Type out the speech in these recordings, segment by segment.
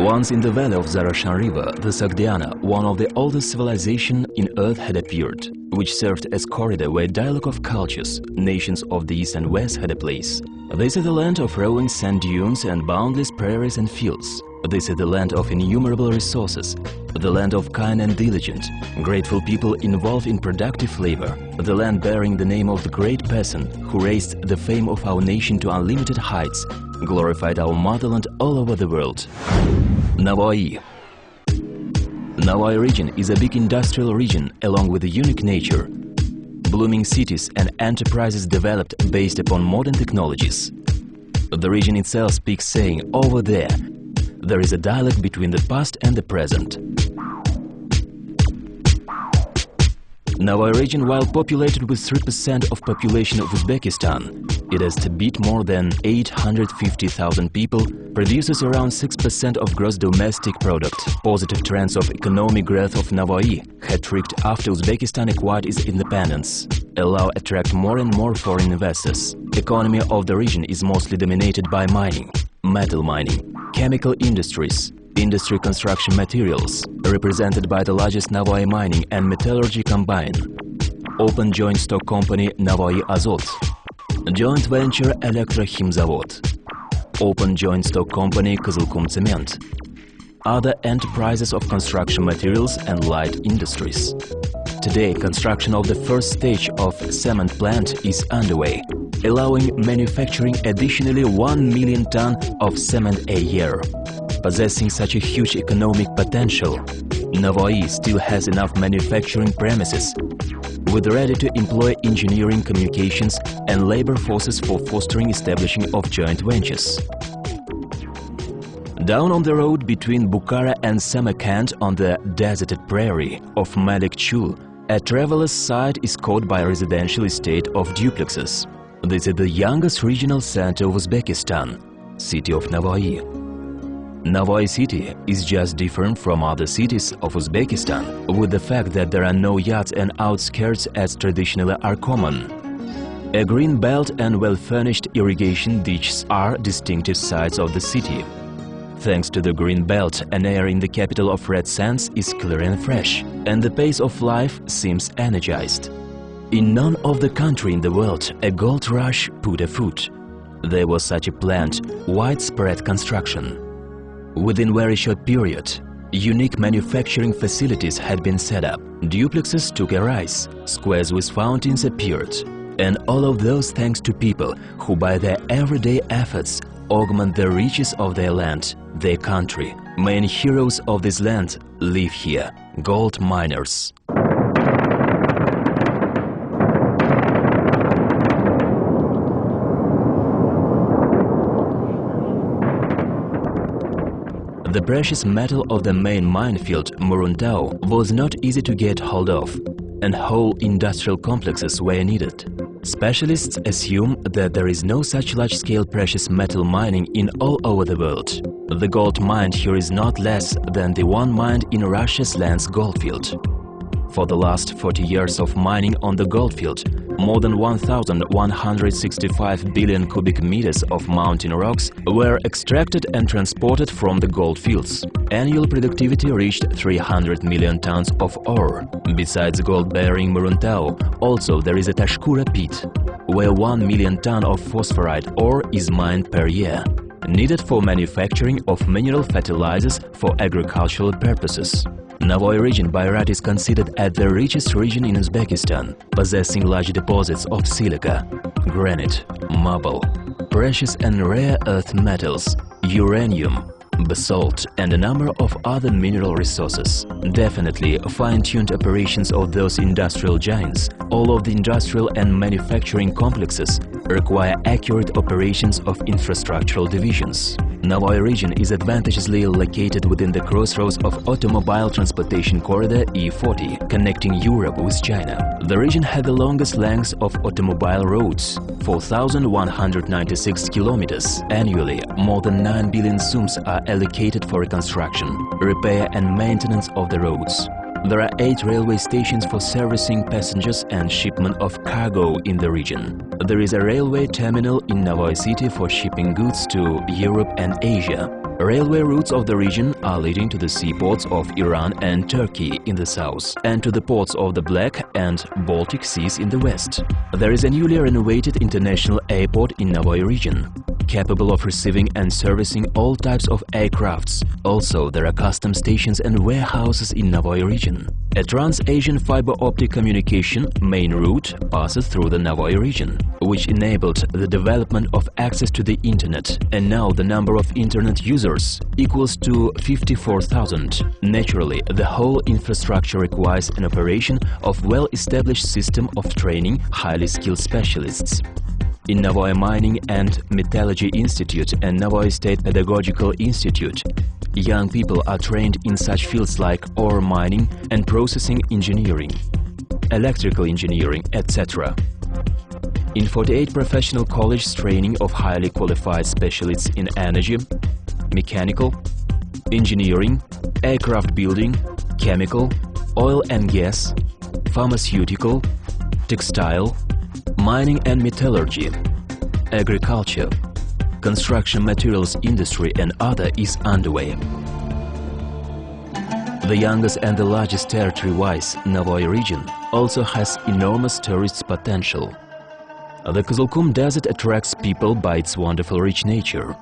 Once in the valley of Zarashan River, the Sogdiana, one of the oldest civilizations in Earth, had appeared, which served as corridor where dialogue of cultures, nations of the East and West had a place. This is the land of rolling sand dunes and boundless prairies and fields. This is the land of innumerable resources, the land of kind and diligent, grateful people involved in productive labor, the land bearing the name of the great person who raised the fame of our nation to unlimited heights, glorified our motherland all over the world. Navoiy. Navoiy region is a big industrial region along with a unique nature. Blooming cities and enterprises developed based upon modern technologies. The region itself speaks saying, over there is a dialogue between the past and the present. Navoiy region, while populated with 3% of population of Uzbekistan, it has a bit more than 850,000 people, produces around 6% of gross domestic product. Positive trends of economic growth of Navoiy, hat-tricked after Uzbekistan acquired its independence, allow attract more and more foreign investors. Economy of the region is mostly dominated by mining, metal mining, chemical industries, industry construction materials, represented by the largest Navoiy mining and metallurgy combine. Open joint stock company Navoiy Azot, joint venture Elektrochimzavod, open joint stock company Kızılkum Cement, other enterprises of construction materials and light industries. Today, construction of the first stage of cement plant is underway, allowing manufacturing additionally 1 million tons of cement a year. Possessing such a huge economic potential, Navoiy still has enough manufacturing premises with ready-to-employ engineering, communications and labor forces for fostering establishing of joint ventures. Down on the road between Bukhara and Samarkand on the deserted prairie of Malik Chul, a traveler's sight is caught by a residential estate of duplexes. This is the youngest regional center of Uzbekistan, city of Navoiy. Navoiy city is just different from other cities of Uzbekistan with the fact that there are no yards and outskirts as traditionally are common. A green belt and well-furnished irrigation ditches are distinctive sides of the city. Thanks to the green belt, an air in the capital of red sands is clear and fresh, and the pace of life seems energized. In none of the country in the world a gold rush put afoot. There was such a planned, widespread construction. Within very short period, unique manufacturing facilities had been set up, duplexes took a rise, squares with fountains appeared, and all of those thanks to people who by their everyday efforts augment the riches of their land, their country. Main heroes of this land live here, gold miners. The precious metal of the main minefield, Muruntau, was not easy to get hold of, and whole industrial complexes were needed. Specialists assume that there is no such large-scale precious metal mining in all over the world. The gold mined here is not less than the one mined in Russia's Lens goldfield. For the last 40 years of mining on the goldfield, more than 1,165 billion cubic meters of mountain rocks were extracted and transported from the gold fields. Annual productivity reached 300 million tons of ore. Besides gold-bearing Muruntau, also there is a Tashkura pit, where 1 million ton of phosphorite ore is mined per year, needed for manufacturing of mineral fertilizers for agricultural purposes. Navoiy region by right is considered as the richest region in Uzbekistan, possessing large deposits of silica, granite, marble, precious and rare earth metals, uranium, basalt and a number of other mineral resources. Definitely fine-tuned operations of those industrial giants, all of the industrial and manufacturing complexes require accurate operations of infrastructural divisions. Navoiy region is advantageously located within the crossroads of automobile transportation corridor E40, connecting Europe with China. The region had the longest length of automobile roads, 4,196 kilometers. Annually, more than 9 billion sums are allocated for reconstruction, repair and maintenance of the roads. There are 8 railway stations for servicing passengers and shipment of cargo in the region. There is a railway terminal in Navoiy city for shipping goods to Europe and Asia. Railway routes of the region are leading to the seaports of Iran and Turkey in the south and to the ports of the Black and Baltic Seas in the west. There is a newly renovated international airport in Navoiy region, capable of receiving and servicing all types of aircrafts. Also, there are custom stations and warehouses in Navoiy region. A Trans-Asian fiber optic communication main route passes through the Navoiy region, which enabled the development of access to the internet, and now the number of internet users equals to 54,000. Naturally, the whole infrastructure requires an operation of well-established system of training highly skilled specialists. In Navoiy Mining and Metallurgy Institute and Navoiy State Pedagogical Institute, young people are trained in such fields like ore mining and processing engineering, electrical engineering, etc. In 48 professional colleges, training of highly qualified specialists in energy, mechanical, engineering, aircraft building, chemical, oil and gas, pharmaceutical, textile, mining and metallurgy, agriculture, construction materials industry and other is underway. The youngest and the largest territory-wise Navoiy region also has enormous tourist potential. The Kızılkum Desert attracts people by its wonderful rich nature.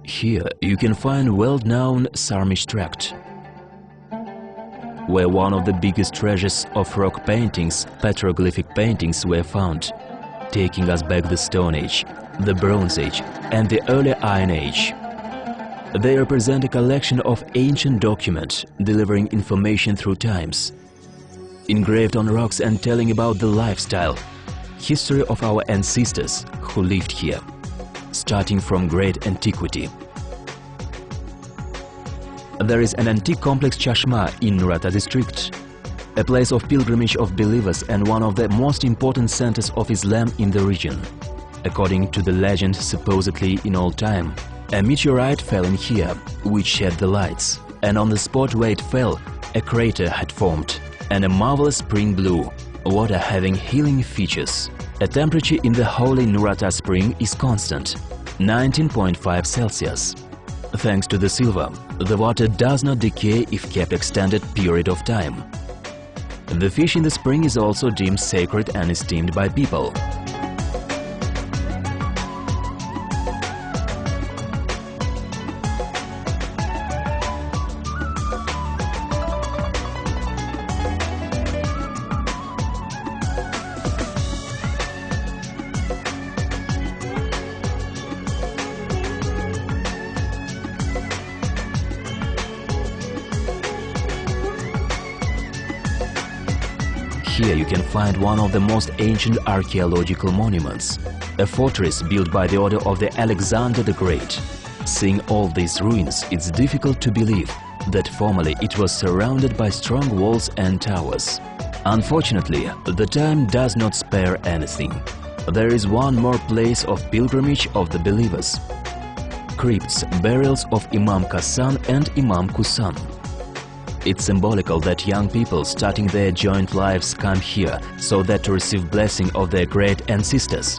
Here you can find well-known Sarmish Tract, where one of the biggest treasures of rock paintings, petroglyphic paintings, were found, taking us back the Stone Age, the Bronze Age and the early Iron Age. They represent a collection of ancient documents delivering information through times, engraved on rocks and telling about the lifestyle, history of our ancestors who lived here, starting from great antiquity. There is an antique complex Chashma in Nurata district, a place of pilgrimage of believers and one of the most important centers of Islam in the region. According to the legend, supposedly in old time, a meteorite fell in here, which shed the lights, and on the spot where it fell, a crater had formed, and a marvelous spring blew, water having healing features. A temperature in the holy Nurata spring is constant, 19.5 Celsius. Thanks to the silver, the water does not decay if kept extended period of time. The fish in the spring is also deemed sacred and esteemed by people. Here you can find one of the most ancient archaeological monuments, a fortress built by the order of the Alexander the Great. Seeing all these ruins, it's difficult to believe that formerly it was surrounded by strong walls and towers. Unfortunately, the time does not spare anything. There is one more place of pilgrimage of the believers: crypts, burials of Imam Kassan and Imam Kusan. It's symbolical that young people starting their joint lives come here so that to receive blessing of their great ancestors.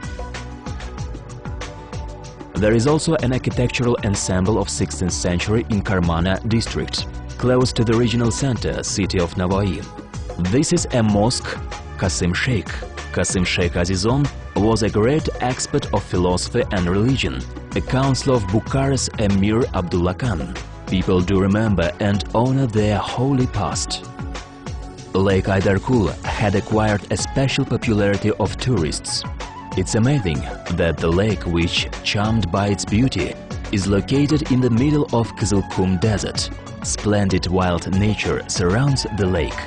There is also an architectural ensemble of 16th century in Karmana district, close to the regional center, city of Navoiy. This is a mosque, Kasim Sheikh. Kasim Sheikh Azizon was a great expert of philosophy and religion, a councillor of Bukhara's Emir Abdullah Khan. People do remember and honor their holy past. Lake Aydarkul had acquired a special popularity of tourists. It's amazing that the lake, which charmed by its beauty, is located in the middle of Kızılkum Desert. Splendid wild nature surrounds the lake.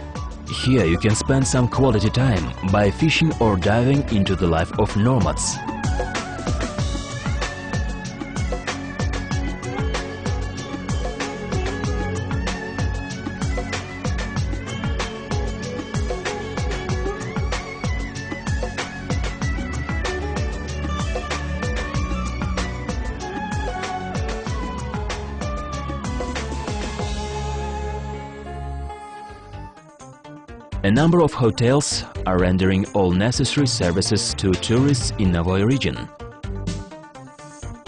Here you can spend some quality time by fishing or diving into the life of nomads. A number of hotels are rendering all necessary services to tourists in Navoiy region.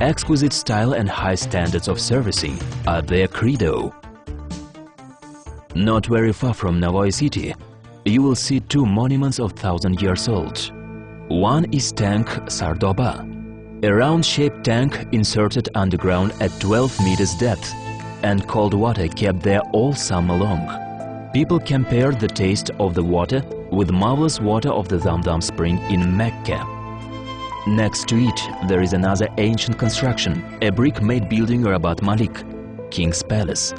Exquisite style and high standards of servicing are their credo. Not very far from Navoiy city, you will see two monuments of 1,000 years old. One is tank Sardoba, a round-shaped tank inserted underground at 12 meters depth, and cold water kept there all summer long. People compared the taste of the water with marvelous water of the Zamzam spring in Mecca. Next to it, there is another ancient construction, a brick-made building Rabat Malik, King's Palace.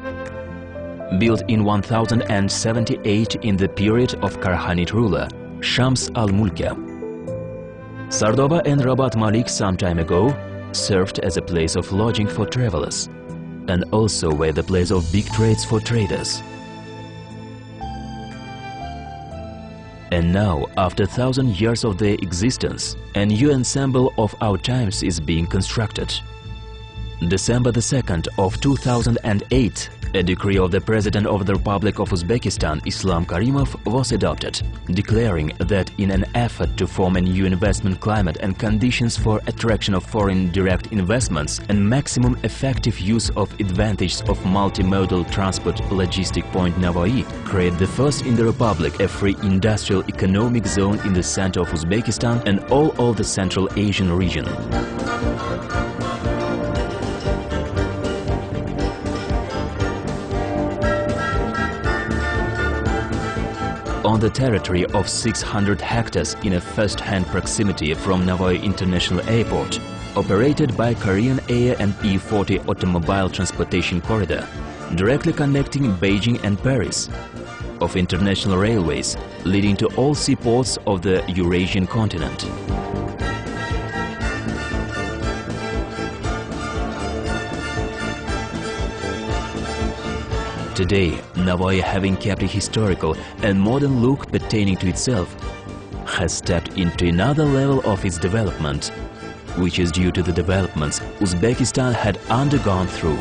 Built in 1078 in the period of Karhanid ruler, Shams al-Mulka. Sardoba and Rabat Malik some time ago served as a place of lodging for travelers, and also were the place of big trades for traders. And now, after 1,000 years of their existence, a new ensemble of our times is being constructed. December 2nd of 2008, a decree of the President of the Republic of Uzbekistan, Islam Karimov, was adopted, declaring that in an effort to form a new investment climate and conditions for attraction of foreign direct investments and maximum effective use of advantages of multimodal transport logistic point Navoiy, create the first in the Republic a free industrial economic zone in the center of Uzbekistan and all of the Central Asian region. On the territory of 600 hectares in a first-hand proximity from Navoiy International Airport, operated by Korean Air and E40 automobile transportation corridor, directly connecting Beijing and Paris, of international railways leading to all seaports of the Eurasian continent. Today, Navoiy, having kept a historical and modern look pertaining to itself, has stepped into another level of its development, which is due to the developments Uzbekistan had undergone through.